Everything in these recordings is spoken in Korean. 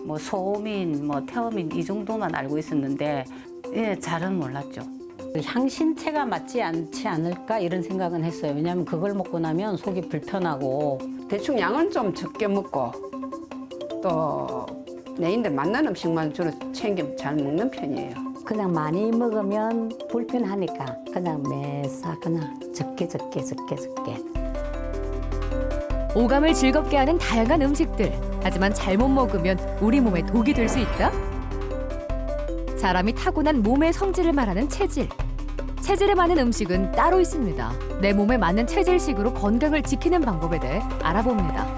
뭐 소민, 뭐 태어민 이 정도만 알고 있었는데 예, 잘은 몰랐죠. 향신채가 맞지 않지 않을까 이런 생각은 했어요. 왜냐하면 그걸 먹고 나면 속이 불편하고. 대충 양은 좀 적게 먹고 또 내인들 맛난 음식만 주로 챙겨 잘 먹는 편이에요. 그냥 많이 먹으면 불편하니까 그냥 매사 그냥 적게. 오감을 즐겁게 하는 다양한 음식들. 하지만 잘못 먹으면 우리 몸에 독이 될 수 있다? 사람이 타고난 몸의 성질을 말하는 체질. 체질에 맞는 음식은 따로 있습니다. 내 몸에 맞는 체질식으로 건강을 지키는 방법에 대해 알아봅니다.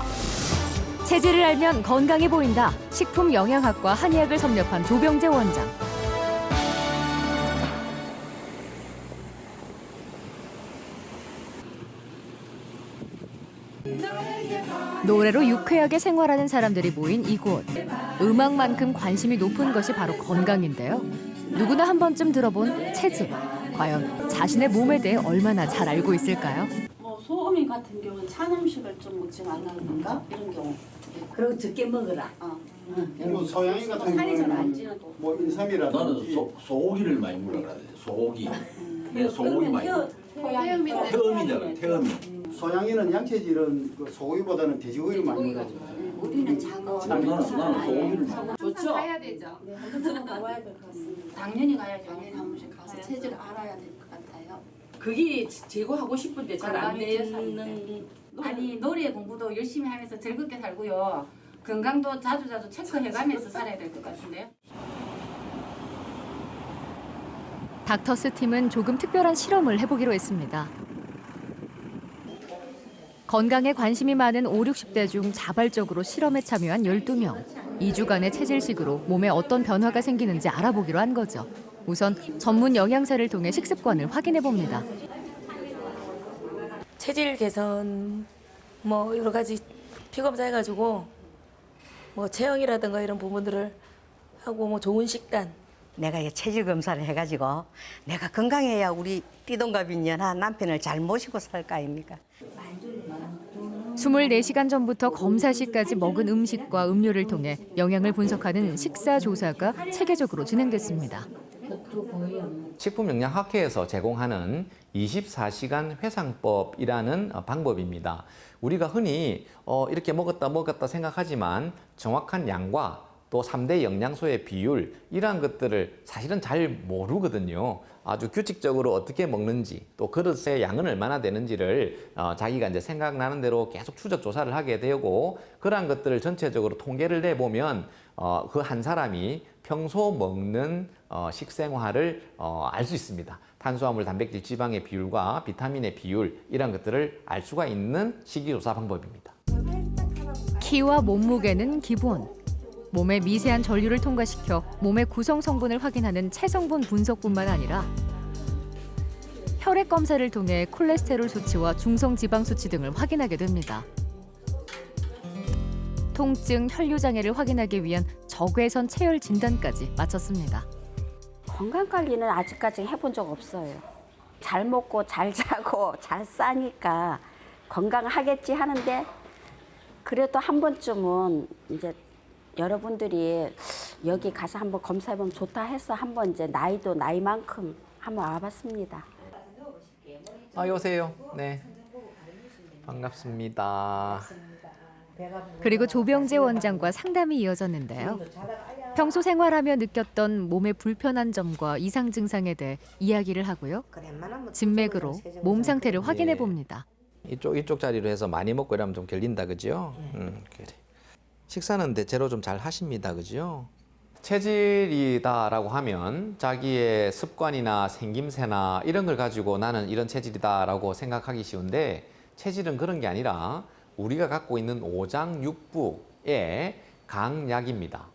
체질을 알면 건강해 보인다. 식품 영양학과 한의학을 섭렵한 조병재 원장. 노래로 유쾌하게 생활하는 사람들이 모인 이곳. 음악만큼 관심이 높은 것이 바로 건강인데요. 누구나 한 번쯤 들어본 체질. 과연 자신의 몸에 대해 얼마나 잘 알고 있을까요? 뭐 소음인 같은 경우는 찬 음식을 좀 먹지 말라든가 이런 경우. 그리고 적게 먹어라. 뭐 서양인 같은 살이 잘 안 경우는 찌는 또. 뭐 인삼이라든지 나는 소고기를 많이 먹으라 그래야 돼. 소고기. 내 소고기 많이 먹어. 태음이잖아. 태음이. 서양인은 양체질은 그 소고기보다는 돼지고기를 많이 먹어요. 우리는 장어. 나는 소고기를 먹어. 좋죠. 가야 되죠. 네, 한 번쯤은 가봐야 될 것 같습니다. 당연히 가야죠. 당연히 한 번씩 가서 체질을 알아야 될 것 같아요. 그게 제거하고 싶은데 잘 안 건강이 되는. 아니 노래 공부도 열심히 하면서 즐겁게 살고요. 건강도 자주 체크해가면서 살아야 될 것 같은데요. 닥터스 팀은 조금 특별한 실험을 해보기로 했습니다. 건강에 관심이 많은 5, 60대 중 자발적으로 실험에 참여한 12명. 2주간의 체질식으로 몸에 어떤 변화가 생기는지 알아보기로 한 거죠. 우선 전문 영양사를 통해 식습관을 확인해 봅니다. 체질 개선 뭐 여러 가지 피검사 해가지고 뭐 체형이라든가 이런 부분들을 하고 뭐 좋은 식단. 내가 이 체질 검사를 해가지고 내가 건강해야 우리 띠동갑인 연하 남편을 잘 모시고 살 거 아닙니까? 24시간 전부터 검사 시까지 먹은 음식과 음료를 통해 영양을 분석하는 식사 조사가 체계적으로 진행됐습니다. 식품영양학회에서 제공하는 24시간 회상법이라는 방법입니다. 우리가 흔히 이렇게 먹었다 생각하지만 정확한 양과 또 3대 영양소의 비율 이러한 것들을 사실은 잘 모르거든요. 아주 규칙적으로 어떻게 먹는지 또 그릇의 양은 얼마나 되는지를 자기가 이제 생각나는 대로 계속 추적 조사를 하게 되고 그러한 것들을 전체적으로 통계를 내보면 그 한 사람이 평소 먹는 식생활을 알 수 있습니다. 탄수화물, 단백질, 지방의 비율과 비타민의 비율 이런 것들을 알 수가 있는 식이조사 방법입니다. 키와 몸무게는 기본. 몸의 미세한 전류를 통과시켜 몸의 구성 성분을 확인하는 체성분 분석뿐만 아니라 혈액 검사를 통해 콜레스테롤 수치와 중성 지방 수치 등을 확인하게 됩니다. 통증, 혈류 장애를 확인하기 위한 적외선 체열 진단까지 마쳤습니다. 건강 관리는 아직까지 해본 적 없어요. 잘 먹고 잘 자고 잘 싸니까 건강하겠지 하는데 그래도 한 번쯤은 이제 여러분들이 여기 가서 한번 검사해보면 좋다 해서 한번 이제 나이도 나이만큼 한번 와봤습니다. 여보세요. 네. 반갑습니다. 그리고 조병재 원장과 상담이 이어졌는데요. 평소 생활하며 느꼈던 몸의 불편한 점과 이상 증상에 대해 이야기를 하고요. 진맥으로 몸 상태를 확인해 봅니다. 이쪽 자리로 해서 많이 먹고 이러면 좀 결린다, 그죠? 그래. 식사는 대체로 좀 잘 하십니다, 그죠? 체질이다라고 하면 자기의 습관이나 생김새나 이런 걸 가지고 나는 이런 체질이다라고 생각하기 쉬운데 체질은 그런 게 아니라 우리가 갖고 있는 오장육부의 강약입니다.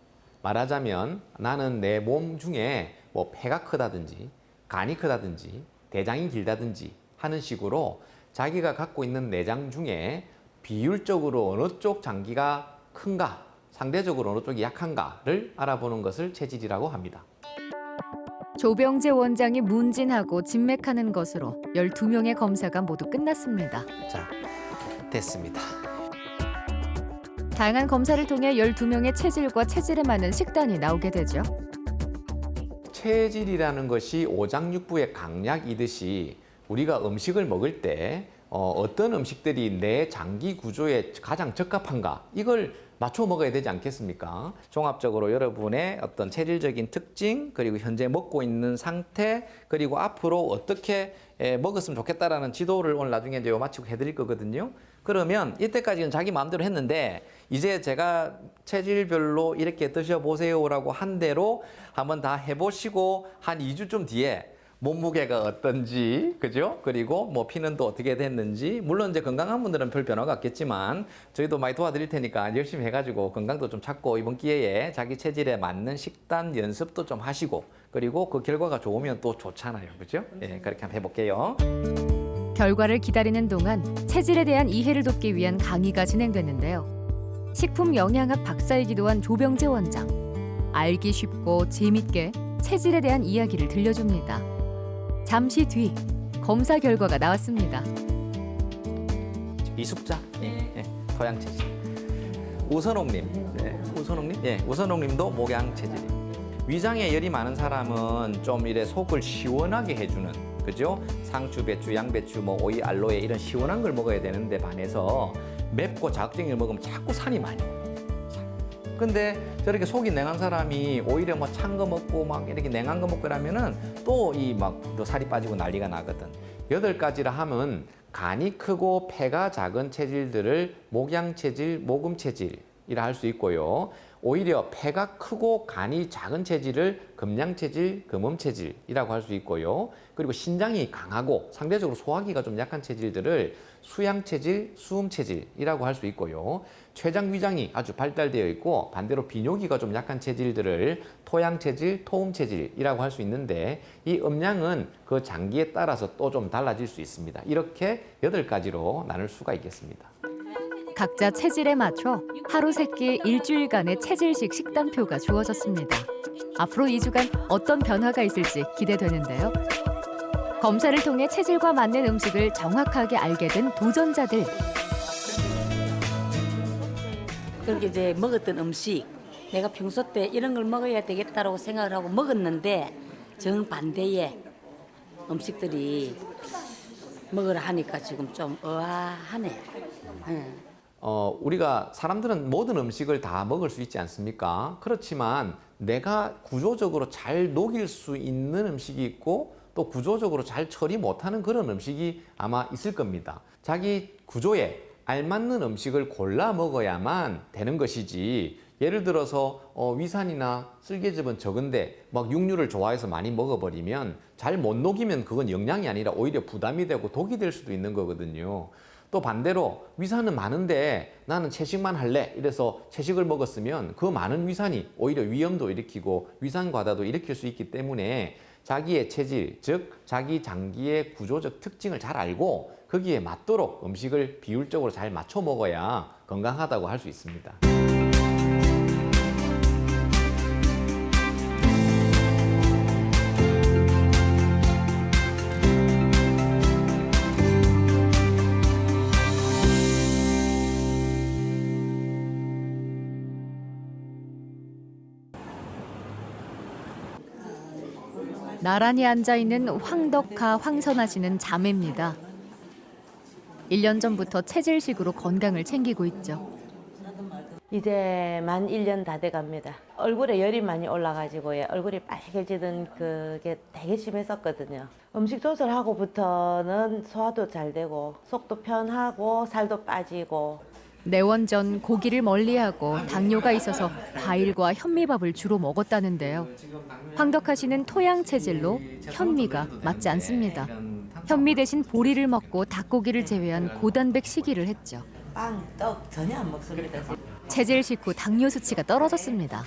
말하자면 나는 내 몸 중에 뭐 폐가 크다든지 간이 크다든지 대장이 길다든지 하는 식으로 자기가 갖고 있는 내장 중에 비율적으로 어느 쪽 장기가 큰가, 상대적으로 어느 쪽이 약한가를 알아보는 것을 체질이라고 합니다. 조병재 원장이 문진하고 진맥하는 것으로 12명의 검사가 모두 끝났습니다. 자, 됐습니다. 다양한 검사를 통해 12명의 체질과 체질에 맞는 식단이 나오게 되죠. 체질이라는 것이 오장육부의 강약이듯이 우리가 음식을 먹을 때 어떤 음식들이 내 장기 구조에 가장 적합한가 이걸 맞춰 먹어야 되지 않겠습니까? 종합적으로 여러분의 어떤 체질적인 특징, 그리고 현재 먹고 있는 상태, 그리고 앞으로 어떻게 먹었으면 좋겠다라는 지도를 오늘 나중에 이제 마치고 해드릴 거거든요. 그러면 이때까지는 자기 마음대로 했는데 이제 제가 체질별로 이렇게 드셔보세요라고 한 대로 한번 다 해보시고 한 2주쯤 뒤에 몸무게가 어떤지, 그죠? 그리고 뭐 피는 또 어떻게 됐는지, 물론 이제 건강한 분들은 별 변화가 없겠지만 저희도 많이 도와드릴 테니까 열심히 해가지고 건강도 좀 찾고 이번 기회에 자기 체질에 맞는 식단 연습도 좀 하시고, 그리고 그 결과가 좋으면 또 좋잖아요, 그죠? 예, 그렇게 한번 해볼게요. 결과를 기다리는 동안 체질에 대한 이해를 돕기 위한 강의가 진행됐는데요. 식품 영양학 박사이기도 한 조병재 원장. 알기 쉽고 재밌게 체질에 대한 이야기를 들려줍니다. 잠시 뒤 검사 결과가 나왔습니다. 이숙자, 토양 체질. 우선옥님, 우선옥님도 목양 체질. 위장에 열이 많은 사람은 좀 이래 속을 시원하게 해주는, 그죠? 상추, 배추, 양배추, 뭐 오이, 알로에 이런 시원한 걸 먹어야 되는데 반해서 맵고 자극적인 걸 먹으면 자꾸 산이 많이 와요. 근데 저렇게 속이 냉한 사람이 오히려 뭐 찬 거 먹고 막 이렇게 냉한 거 먹고 그러면은 또 이 막 또 살이 빠지고 난리가 나거든. 8가지라 하면 간이 크고 폐가 작은 체질들을 목양 체질, 모금 체질이라 할 수 있고요. 오히려 폐가 크고 간이 작은 체질을 금양 체질, 금음 체질이라고 할 수 있고요. 그리고 신장이 강하고 상대적으로 소화기가 좀 약한 체질들을 수양 체질, 수음 체질이라고 할 수 있고요. 췌장 위장이 아주 발달되어 있고 반대로 비뇨기가 좀 약한 체질들을 토양 체질, 토음 체질이라고 할 수 있는데 이 음양은 그 장기에 따라서 또 좀 달라질 수 있습니다. 이렇게 8가지로 나눌 수가 있겠습니다. 각자 체질에 맞춰 하루 3끼 일주일간의 체질식 식단표가 주어졌습니다. 앞으로 2주간 어떤 변화가 있을지 기대되는데요. 검사를 통해 체질과 맞는 음식을 정확하게 알게 된 도전자들. 그렇게 이제 먹었던 음식, 내가 평소 때 이런 걸 먹어야 되겠다라고 생각을 하고 먹었는데 정반대의 음식들이 먹으라 하니까 지금 좀 의아하네. 우리가 사람들은 모든 음식을 다 먹을 수 있지 않습니까? 그렇지만 내가 구조적으로 잘 녹일 수 있는 음식이 있고 또 구조적으로 잘 처리 못하는 그런 음식이 아마 있을 겁니다. 자기 구조에 알맞는 음식을 골라 먹어야만 되는 것이지, 예를 들어서 위산이나 쓸개즙은 적은데 막 육류를 좋아해서 많이 먹어버리면 잘 못 녹이면 그건 영양이 아니라 오히려 부담이 되고 독이 될 수도 있는 거거든요. 또 반대로 위산은 많은데 나는 채식만 할래 이래서 채식을 먹었으면 그 많은 위산이 오히려 위염도 일으키고 위산 과다도 일으킬 수 있기 때문에 자기의 체질, 즉 자기 장기의 구조적 특징을 잘 알고 거기에 맞도록 음식을 비율적으로 잘 맞춰 먹어야 건강하다고 할 수 있습니다. 나란히 앉아있는 황덕하, 황선아 씨는 자매입니다. 1년 전부터 체질식으로 건강을 챙기고 있죠. 이제 만 1년 다 돼갑니다. 얼굴에 열이 많이 올라가지고 얼굴이 빨개지던 그게 되게 심했었거든요. 음식 조절하고부터는 소화도 잘 되고 속도 편하고 살도 빠지고. 내원전 고기를 멀리하고 당뇨가 있어서 과일과 현미밥을 주로 먹었다는데요. 황덕하 씨는 토양 체질로 현미가 맞지 않습니다. 현미 대신 보리를 먹고 닭고기를 제외한 고단백 식이를 했죠. 빵, 떡 전혀 안 먹습니다. 체질 식후 당뇨 수치가 떨어졌습니다.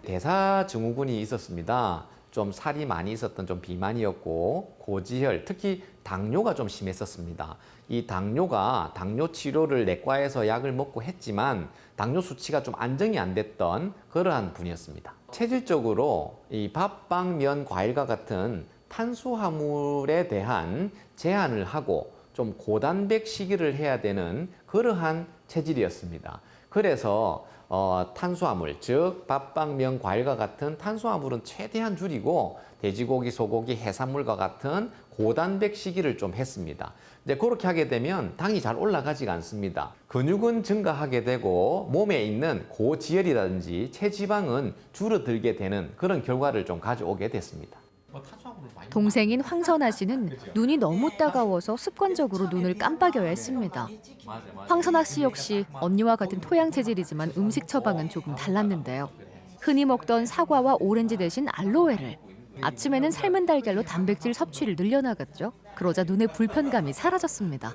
대사증후군이 있었습니다. 좀 살이 많이 있었던 좀 비만이었고 고지혈, 특히 당뇨가 좀 심했었습니다. 이 당뇨가 당뇨 치료를 내과에서 약을 먹고 했지만 당뇨 수치가 좀 안정이 안 됐던 그러한 분이었습니다. 체질적으로 이 밥, 빵, 면, 과일과 같은 탄수화물에 대한 제한을 하고 좀 고단백 식이를 해야 되는 그러한 체질이었습니다. 그래서 탄수화물, 즉 밥빵, 면, 과일과 같은 탄수화물은 최대한 줄이고 돼지고기, 소고기, 해산물과 같은 고단백 식이를 좀 했습니다. 이제 그렇게 하게 되면 당이 잘 올라가지가 않습니다. 근육은 증가하게 되고 몸에 있는 고지혈이라든지 체지방은 줄어들게 되는 그런 결과를 좀 가져오게 됐습니다. 동생인 황선아 씨는 눈이 너무 따가워서 습관적으로 눈을 깜빡여야 했습니다. 황선아 씨 역시 언니와 같은 토양 체질이지만 음식 처방은 조금 달랐는데요. 흔히 먹던 사과와 오렌지 대신 알로에를, 아침에는 삶은 달걀로 단백질 섭취를 늘려나갔죠. 그러자 눈의 불편감이 사라졌습니다.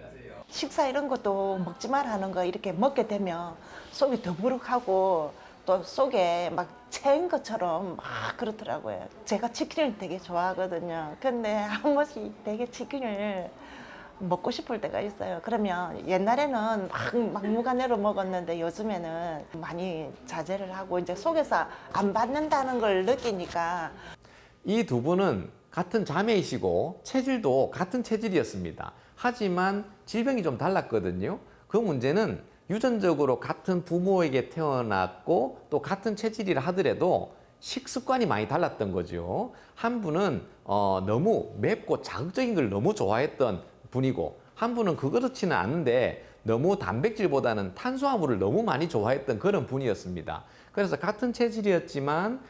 식사 이런 것도 먹지 말 하는 거 이렇게 먹게 되면 속이 더부룩하고 또 속에 막 채인 것처럼 막 그렇더라고요. 제가 치킨을 되게 좋아하거든요. 근데 한 번씩 되게 치킨을 먹고 싶을 때가 있어요. 그러면 옛날에는 막 막무가내로 먹었는데 요즘에는 많이 자제를 하고 이제 속에서 안 받는다는 걸 느끼니까. 이 두 분은 같은 자매이시고 체질도 같은 체질이었습니다. 하지만 질병이 좀 달랐거든요. 그 문제는 유전적으로 같은 부모에게 태어났고 또 같은 체질이라 하더라도 식습관이 많이 달랐던 거죠. 한 분은 너무 맵고 자극적인 걸 너무 좋아했던 분이고 한 분은 그렇지는 않은데 너무 단백질보다는 탄수화물을 너무 많이 좋아했던 그런 분이었습니다. 그래서 같은 체질이었지만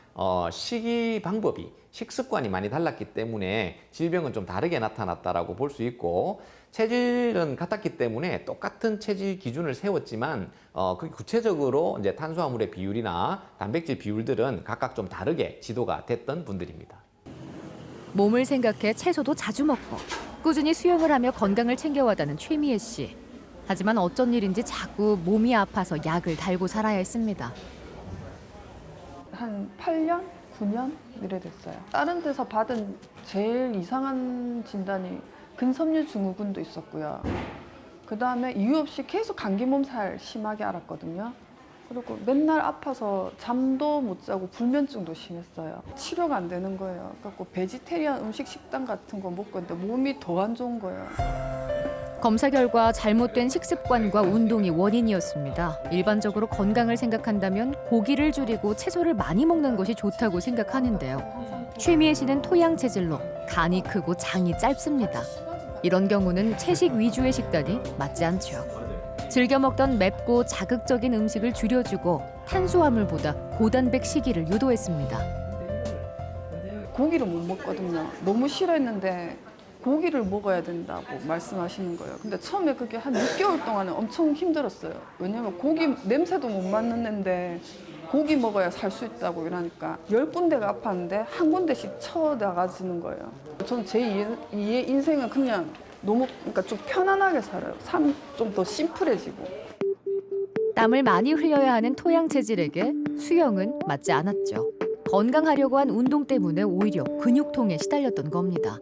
식이 방법이, 식습관이 많이 달랐기 때문에 질병은 좀 다르게 나타났다라고 볼 수 있고 체질은 같았기 때문에 똑같은 체질 기준을 세웠지만 그 구체적으로 이제 탄수화물의 비율이나 단백질 비율들은 각각 좀 다르게 지도가 됐던 분들입니다. 몸을 생각해 채소도 자주 먹고 꾸준히 수영을 하며 건강을 챙겨왔다는 최미애 씨. 하지만 어쩐 일인지 자꾸 몸이 아파서 약을 달고 살아야 했습니다. 한 8년? 9년? 이래 됐어요. 다른 데서 받은 제일 이상한 진단이 근섬유 증후군도 있었고요. 그 다음에 이유 없이 계속 감기 몸살 심하게 앓았거든요. 그리고 맨날 아파서 잠도 못 자고 불면증도 심했어요. 치료가 안 되는 거예요. 그래서 베지테리안 음식 식단 같은 거 먹고 있는데 몸이 더 안 좋은 거예요. 검사 결과 잘못된 식습관과 운동이 원인이었습니다. 일반적으로 건강을 생각한다면 고기를 줄이고 채소를 많이 먹는 것이 좋다고 생각하는데요. 최미애 씨는 토양 체질로 간이 크고 장이 짧습니다. 이런 경우는 채식 위주의 식단이 맞지 않죠. 즐겨 먹던 맵고 자극적인 음식을 줄여주고 탄수화물보다 고단백 식이를 유도했습니다. 고기를 못 먹거든요. 너무 싫어했는데 고기를 먹어야 된다고 말씀하시는 거예요. 근데 처음에 그게 한 6개월 동안은 엄청 힘들었어요. 왜냐면 고기 냄새도 못 맡는데 고기 먹어야 살 수 있다고 이러니까 10군데가 아팠는데 한 군데씩 쳐나가지는 거예요. 저는 제 인생은 그냥 너무 그러니까 좀 편안하게 살아요. 삶 좀 더 심플해지고. 땀을 많이 흘려야 하는 토양 체질에게 수영은 맞지 않았죠. 건강하려고 한 운동 때문에 오히려 근육통에 시달렸던 겁니다.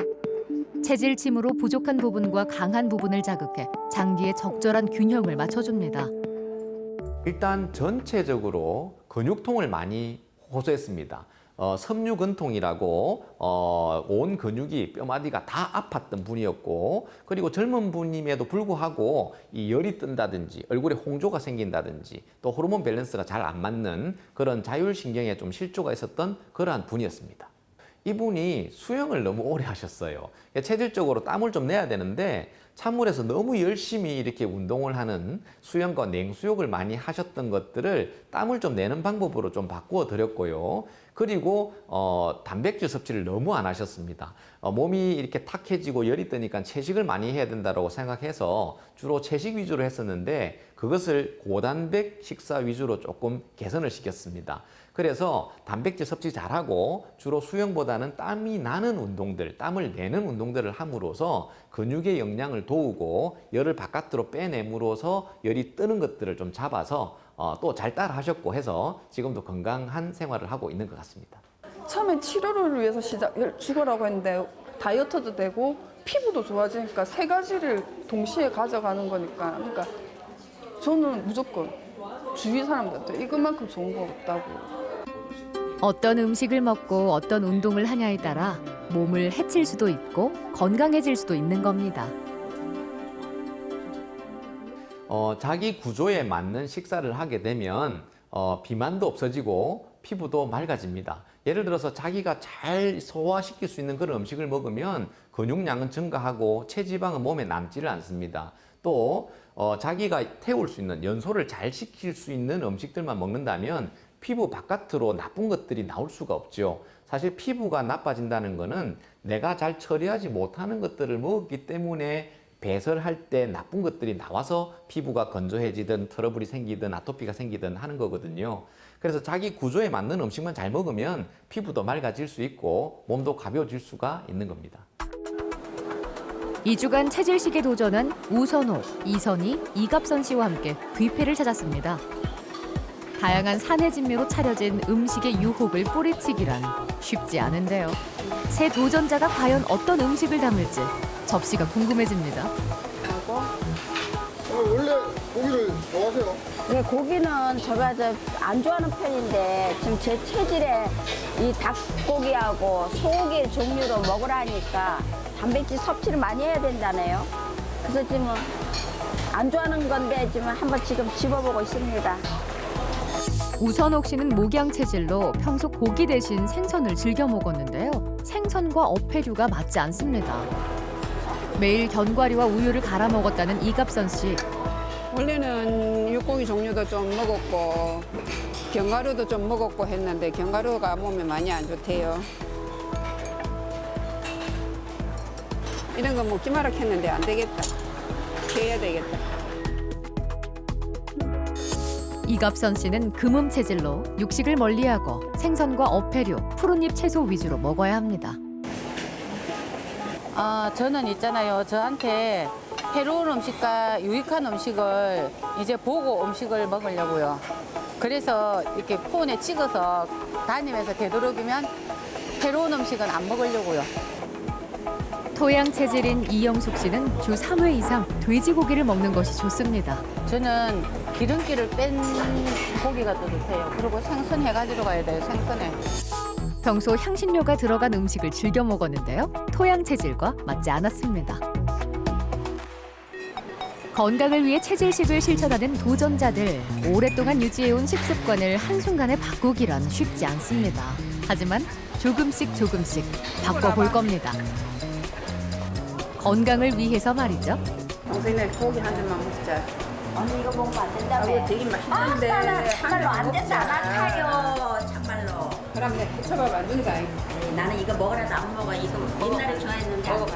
체질침으로 부족한 부분과 강한 부분을 자극해 장기에 적절한 균형을 맞춰줍니다. 일단 전체적으로 근육통을 많이 호소했습니다. 섬유근통이라고 온 근육이 뼈마디가 다 아팠던 분이었고 그리고 젊은 분임에도 불구하고 이 열이 뜬다든지 얼굴에 홍조가 생긴다든지 또 호르몬 밸런스가 잘 안 맞는 그런 자율신경에 좀 실조가 있었던 그러한 분이었습니다. 이분이 수영을 너무 오래 하셨어요. 체질적으로 땀을 좀 내야 되는데 찬물에서 너무 열심히 이렇게 운동을 하는 수영과 냉수욕을 많이 하셨던 것들을 땀을 좀 내는 방법으로 좀 바꾸어 드렸고요. 그리고 단백질 섭취를 너무 안 하셨습니다. 몸이 이렇게 탁해지고 열이 뜨니까 채식을 많이 해야 된다고 생각해서 주로 채식 위주로 했었는데 그것을 고단백 식사 위주로 조금 개선을 시켰습니다. 그래서 단백질 섭취 잘하고 주로 수영보다는 땀이 나는 운동들, 땀을 내는 운동들을 함으로써 근육의 영양을 도우고 열을 바깥으로 빼내므로써 열이 뜨는 것들을 좀 잡아서 또 잘 따라 하셨고 해서 지금도 건강한 생활을 하고 있는 것 같습니다. 처음에 치료를 위해서 죽으라고 했는데 다이어트도 되고 피부도 좋아지니까 세 가지를 동시에 가져가는 거니까 그러니까 저는 무조건 주위 사람들한테 이것만큼 좋은 거 없다고. 어떤 음식을 먹고 어떤 운동을 하냐에 따라 몸을 해칠 수도 있고 건강해질 수도 있는 겁니다. 자기 구조에 맞는 식사를 하게 되면 비만도 없어지고 피부도 맑아집니다. 예를 들어서 자기가 잘 소화시킬 수 있는 그런 음식을 먹으면 근육량은 증가하고 체지방은 몸에 남지를 않습니다. 또 자기가 태울 수 있는 연소를 잘 시킬 수 있는 음식들만 먹는다면 피부 바깥으로 나쁜 것들이 나올 수가 없죠. 사실 피부가 나빠진다는 것은 내가 잘 처리하지 못하는 것들을 먹었기 때문에 배설할 때 나쁜 것들이 나와서 피부가 건조해지든 트러블이 생기든 아토피가 생기든 하는 거거든요. 그래서 자기 구조에 맞는 음식만 잘 먹으면 피부도 맑아질 수 있고 몸도 가벼워질 수가 있는 겁니다. 2주간 체질식에 도전한 우선호, 이선희, 이갑선 씨와 함께 뷔페를 찾았습니다. 다양한 산의 진미로 차려진 음식의 유혹을 뿌리치기란 쉽지 않은데요. 새 도전자가 과연 어떤 음식을 담을지 접시가 궁금해집니다. 원래 고기를 좋아하세요? 네, 고기는 제가 안 좋아하는 편인데 지금 제 체질에 이 닭고기하고 소고기 종류로 먹으라니까 단백질 섭취를 많이 해야 된다네요. 그래서 지금 안 좋아하는 건데 지금 한번 지금 집어보고 있습니다. 우선옥 씨는 목양 체질로 평소 고기 대신 생선을 즐겨 먹었는데요. 생선과 어패류가 맞지 않습니다. 매일 견과류와 우유를 갈아 먹었다는 이갑선 씨. 원래는 육고기 종류도 좀 먹었고 견과류도 좀 먹었고 했는데 견과류가 몸에 많이 안 좋대요. 이런 거 먹지 마라 했는데 안 되겠다. 해야 되겠다. 이갑선 씨는 금음 체질로 육식을 멀리하고 생선과 어패류, 푸른잎 채소 위주로 먹어야 합니다. 저는 있잖아요. 저한테 해로운 음식과 유익한 음식을 이제 보고 음식을 먹으려고요. 그래서 이렇게 폰에 찍어서 다니면서 되도록이면 해로운 음식은 안 먹으려고요. 토양 체질인 이영숙 씨는 주 3회 이상 돼지고기를 먹는 것이 좋습니다. 저는 기름기를 뺀 고기가 더 좋대요. 그리고 생선 해가지고 가야 돼요. 생선에. 평소 향신료가 들어간 음식을 즐겨 먹었는데요. 토양 체질과 맞지 않았습니다. 건강을 위해 체질식을 실천하는 도전자들. 오랫동안 유지해온 식습관을 한순간에 바꾸기란 쉽지 않습니다. 하지만 조금씩 바꿔볼 겁니다. 건강을 위해서 말이죠. 동생네 고기 한 점만 먹자. 언니 이거 먹으면 안 된다며. 되게 맛있는데. 참말로 안 된다. 안 아파요. 참말로. 그럼 내가 부쳐밥 안 준다. 나는 이거 먹으라도 안 먹어. 이거 옛날에 좋아했는데 안 먹어.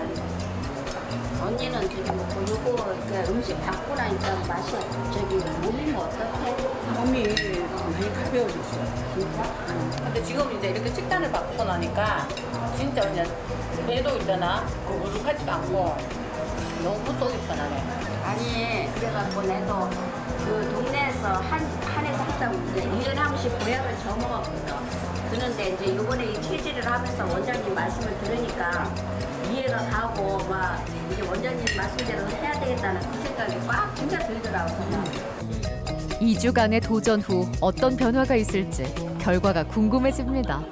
언니는 저기 먹고 요거 그 음식 받고 나니까 맛이 저기 몸이 어떻게? 몸이 많이 가벼워졌어. 진짜? 근데 지금 이제 이렇게 식단을 바꾸고 나니까 진짜 그냥 배도 있잖아. 우룩하지도 않고 너무 속이 편하네. 아니 그래갖고 내도 그 동네에서 한에서 항상 이제 1년에 한 번씩 보약을 저 먹었거든. 그런데 이제 요번에 이 체질을 하면서 원장님 말씀을 들으니까 이해가 가고 막 이제 원장님 말씀대로 해야 되겠다는 그 생각이 꽉 진짜 들더라고. 2주간의 도전 후 어떤 변화가 있을지 결과가 궁금해집니다.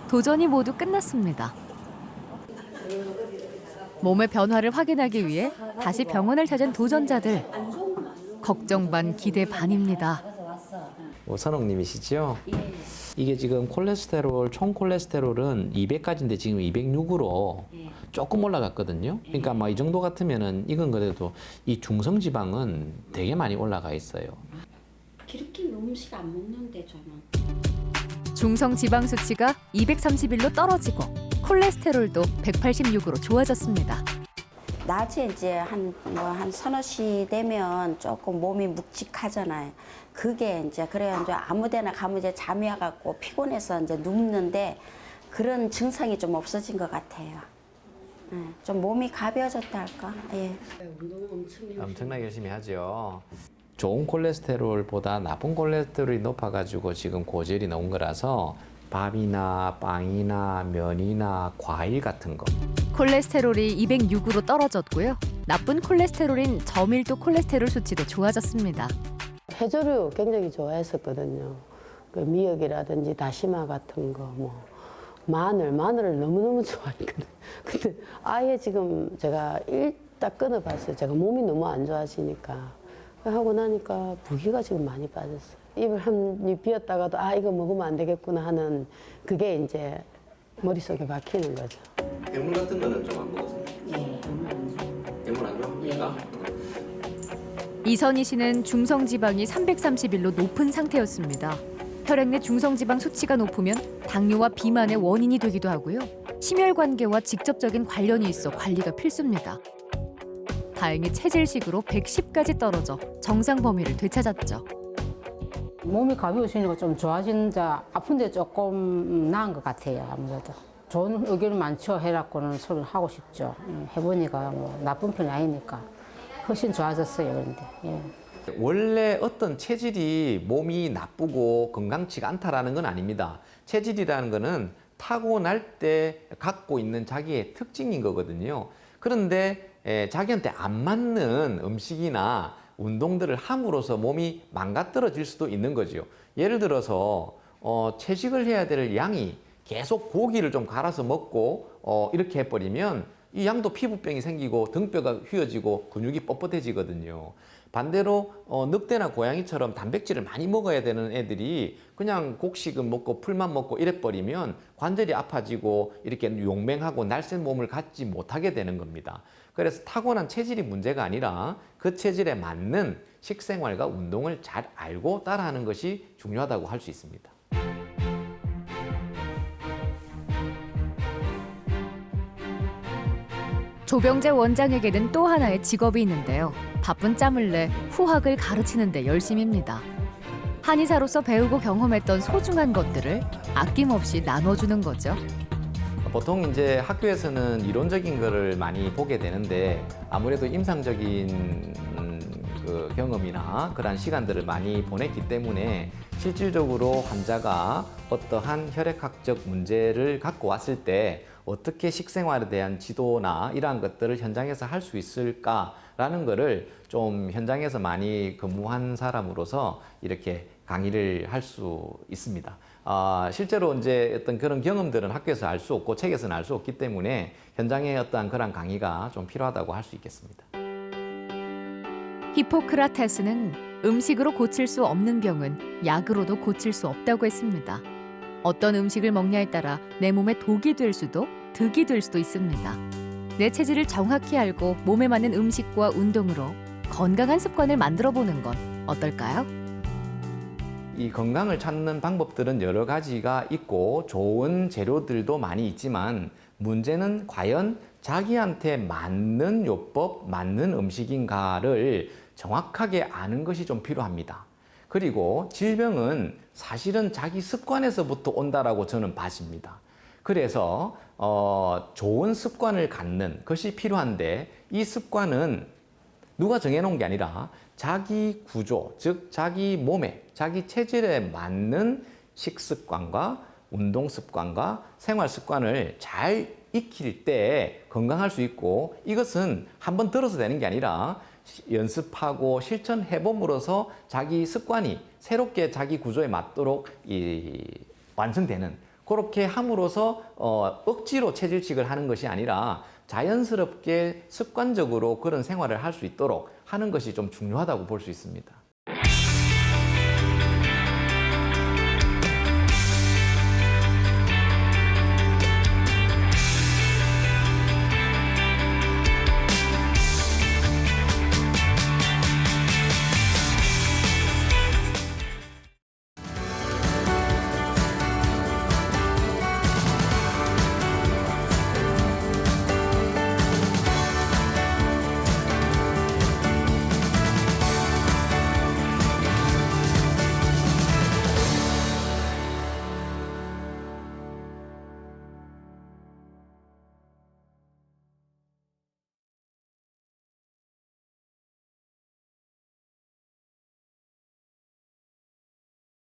도전이 모두 끝났습니다. 몸의 변화를 확인하기 위해 다시 병원을 찾은 도전자들. 걱정 반 기대 반입니다. 선옥님이시죠? 이게 지금 콜레스테롤, 총 콜레스테롤은 200까지인데 지금 206으로 조금 올라갔거든요. 그러니까 막 이 정도 같으면은 이건 그래도 이 중성 지방은 되게 많이 올라가 있어요. 기름기 음식 안 먹는데 저는. 중성 지방 수치가 231로 떨어지고 콜레스테롤도 186으로 좋아졌습니다. 낮에 이제 한 서너 시 되면 조금 몸이 묵직하잖아요. 그게 이제 그래야 이제 아무데나 가면 이제 잠이 와갖고 피곤해서 이제 눕는데 그런 증상이 좀 없어진 것 같아요. 좀 몸이 가벼워졌다 할까? 예. 엄청나게 열심히 하죠. 좋은 콜레스테롤보다 나쁜 콜레스테롤이 높아가지고 지금 고지혈이 나온 거라서 밥이나 빵이나 면이나 과일 같은 거. 콜레스테롤이 206으로 떨어졌고요. 나쁜 콜레스테롤인 저밀도 콜레스테롤 수치도 좋아졌습니다. 해조류 굉장히 좋아했었거든요. 그 미역이라든지 다시마 같은 거, 뭐 마늘을 너무너무 좋아했거든요. 근데 아예 지금 제가 딱 끊어봤어요. 제가 몸이 너무 안 좋아지니까. 하고 나니까 부기가 지금 많이 빠졌어요. 입을 한 입 비었다가도 아 이거 먹으면 안 되겠구나 하는 그게 이제 머릿속에 박히는 거죠. 괴물 같은 거는 좀 안 먹었어요? 예. 괴물 안 좋아합니까? 이선희 씨는 중성지방이 331로 높은 상태였습니다. 혈액 내 중성지방 수치가 높으면 당뇨와 비만의 원인이 되기도 하고요. 심혈관계와 직접적인 관련이 있어 관리가 필수입니다. 다행히 체질식으로 110까지 떨어져 정상 범위를 되찾았죠. 몸이 가벼우시니까 좀 좋아진다. 아픈데 조금 나은 것 같아요. 아무래도. 좋은 의견이 많죠. 해라고는 소리를 하고 싶죠. 해보니까 뭐 나쁜 편이 아니니까 훨씬 좋아졌어요. 그런데. 예. 원래 어떤 체질이 몸이 나쁘고 건강치가 않다라는 건 아닙니다. 체질이라는 거는 타고날 때 갖고 있는 자기의 특징인 거거든요. 그런데 자기한테 안 맞는 음식이나 운동들을 함으로써 몸이 망가뜨려질 수도 있는 거죠. 예를 들어서 채식을 해야 될 양이 계속 고기를 좀 갈아서 먹고 이렇게 해버리면 이 양도 피부병이 생기고 등뼈가 휘어지고 근육이 뻣뻣해지거든요. 반대로 늑대나 고양이처럼 단백질을 많이 먹어야 되는 애들이 그냥 곡식은 먹고 풀만 먹고 이래버리면 관절이 아파지고 이렇게 용맹하고 날쌘 몸을 갖지 못하게 되는 겁니다. 그래서 타고난 체질이 문제가 아니라 그 체질에 맞는 식생활과 운동을 잘 알고 따라하는 것이 중요하다고 할 수 있습니다. 조병재 원장에게는 또 하나의 직업이 있는데요. 바쁜 짬을 내 후학을 가르치는 데 열심입니다. 한의사로서 배우고 경험했던 소중한 것들을 아낌없이 나눠주는 거죠. 보통 이제 학교에서는 이론적인 거를 많이 보게 되는데 아무래도 임상적인 그 경험이나 그런 시간들을 많이 보냈기 때문에 실질적으로 환자가 어떠한 혈액학적 문제를 갖고 왔을 때 어떻게 식생활에 대한 지도나 이러한 것들을 현장에서 할 수 있을까라는 거를 좀 현장에서 많이 근무한 사람으로서 이렇게 강의를 할 수 있습니다. 실제로 이제 어떤 그런 경험들은 학교에서 알 수 없고 책에서는 알 수 없기 때문에 현장에 어떠한 그런 강의가 좀 필요하다고 할 수 있겠습니다. 히포크라테스는 음식으로 고칠 수 없는 병은 약으로도 고칠 수 없다고 했습니다. 어떤 음식을 먹냐에 따라 내 몸에 독이 될 수도 득이 될 수도 있습니다. 내 체질을 정확히 알고 몸에 맞는 음식과 운동으로 건강한 습관을 만들어 보는 건 어떨까요? 이 건강을 찾는 방법들은 여러 가지가 있고 좋은 재료들도 많이 있지만 문제는 과연 자기한테 맞는 요법, 맞는 음식인가를 정확하게 아는 것이 좀 필요합니다. 그리고 질병은 사실은 자기 습관에서부터 온다라고 저는 봐집니다. 그래서 좋은 습관을 갖는 것이 필요한데 이 습관은 누가 정해놓은 게 아니라 자기 구조, 즉 자기 몸에, 자기 체질에 맞는 식습관과 운동습관과 생활습관을 잘 익힐 때 건강할 수 있고 이것은 한번 들어서 되는 게 아니라 연습하고 실천해봄으로써 자기 습관이 새롭게 자기 구조에 맞도록 완성되는 그렇게 함으로써 억지로 체질식을 하는 것이 아니라 자연스럽게 습관적으로 그런 생활을 할 수 있도록 하는 것이 좀 중요하다고 볼 수 있습니다.